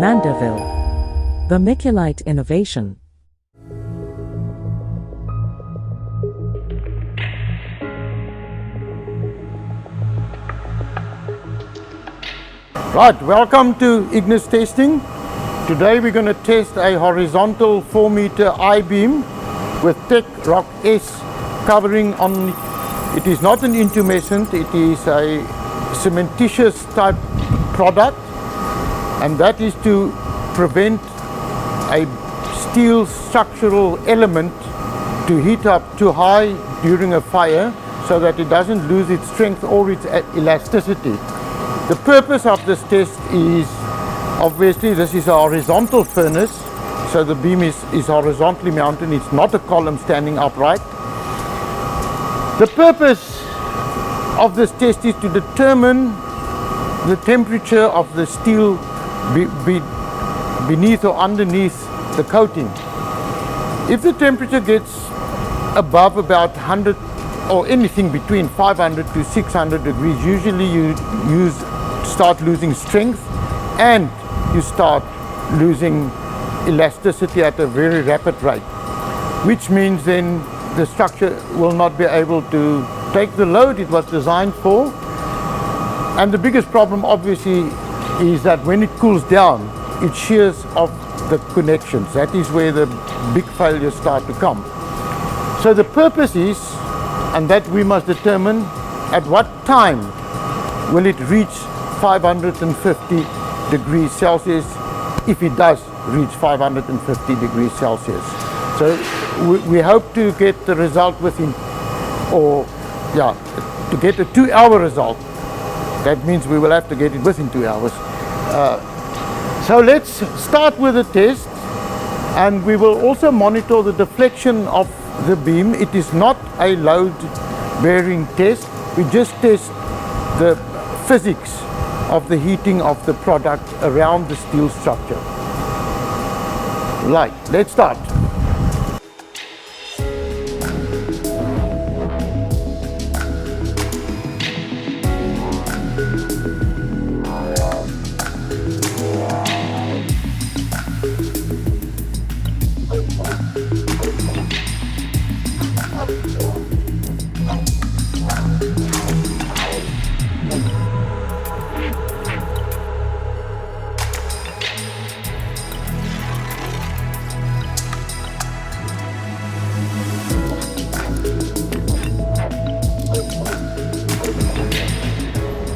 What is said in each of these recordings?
Mandoval. Vermiculite innovation. Right, welcome to Ignis testing. Today we're going to test a horizontal 4 meter I-beam with Tekrok S covering on. It is not an intumescent, it is a cementitious type product, and that is to prevent a steel structural element to heat up too high during a fire so that it doesn't lose its strength or its elasticity. The purpose of this test is, obviously this is a horizontal furnace, so the beam is horizontally mounted, it's not a column standing upright. The purpose of this test is to determine the temperature of the steel beneath or underneath the coating. If the temperature gets above about 100 or anything between 500 to 600 degrees, usually you start losing strength and you start losing elasticity at a very rapid rate, which means then the structure will not be able to take the load it was designed for. And the biggest problem obviously is that when it cools down, it shears off the connections. That is where the big failures start to come. So the purpose is, and that we must determine at what time will it reach 550 degrees Celsius, if it does reach 550 degrees Celsius. So we hope to get the result within, to get a 2-hour result. That means we will have to get it within 2 hours. So let's start with the test, and we will also monitor the deflection of the beam. It is not a load bearing test. We just test the physics of the heating of the product around the steel structure. Right, let's start.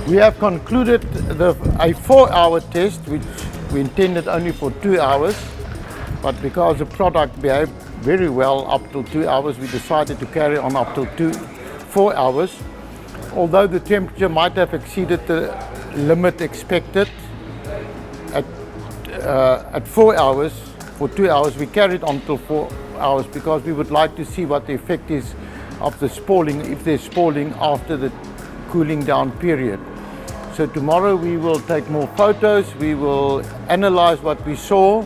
We have concluded a 4-hour test, which we intended only for 2 hours, but because the product behaved very well up till 2 hours, we decided to carry on up till 4 hours. Although the temperature might have exceeded the limit expected at 4 hours, for 2 hours we carried on till 4 hours because we would like to see what the effect is of the spalling, if there's spalling after the cooling down period. So tomorrow we will take more photos, we will analyze what we saw,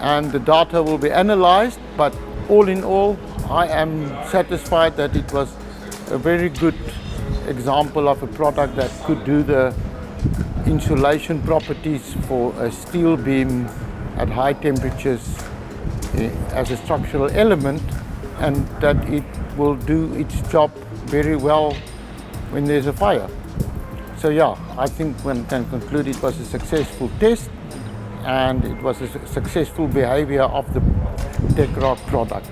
and the data will be analyzed. But all in all, I am satisfied that it was a very good example of a product that could do the insulation properties for a steel beam at high temperatures as a structural element, and that it will do its job very well when there's a fire. So yeah, I think one can conclude it was a successful test, and it was a successful behavior of the Tekrok product.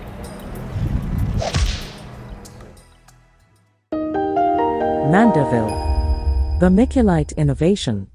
Mandoval. Vermiculite innovation.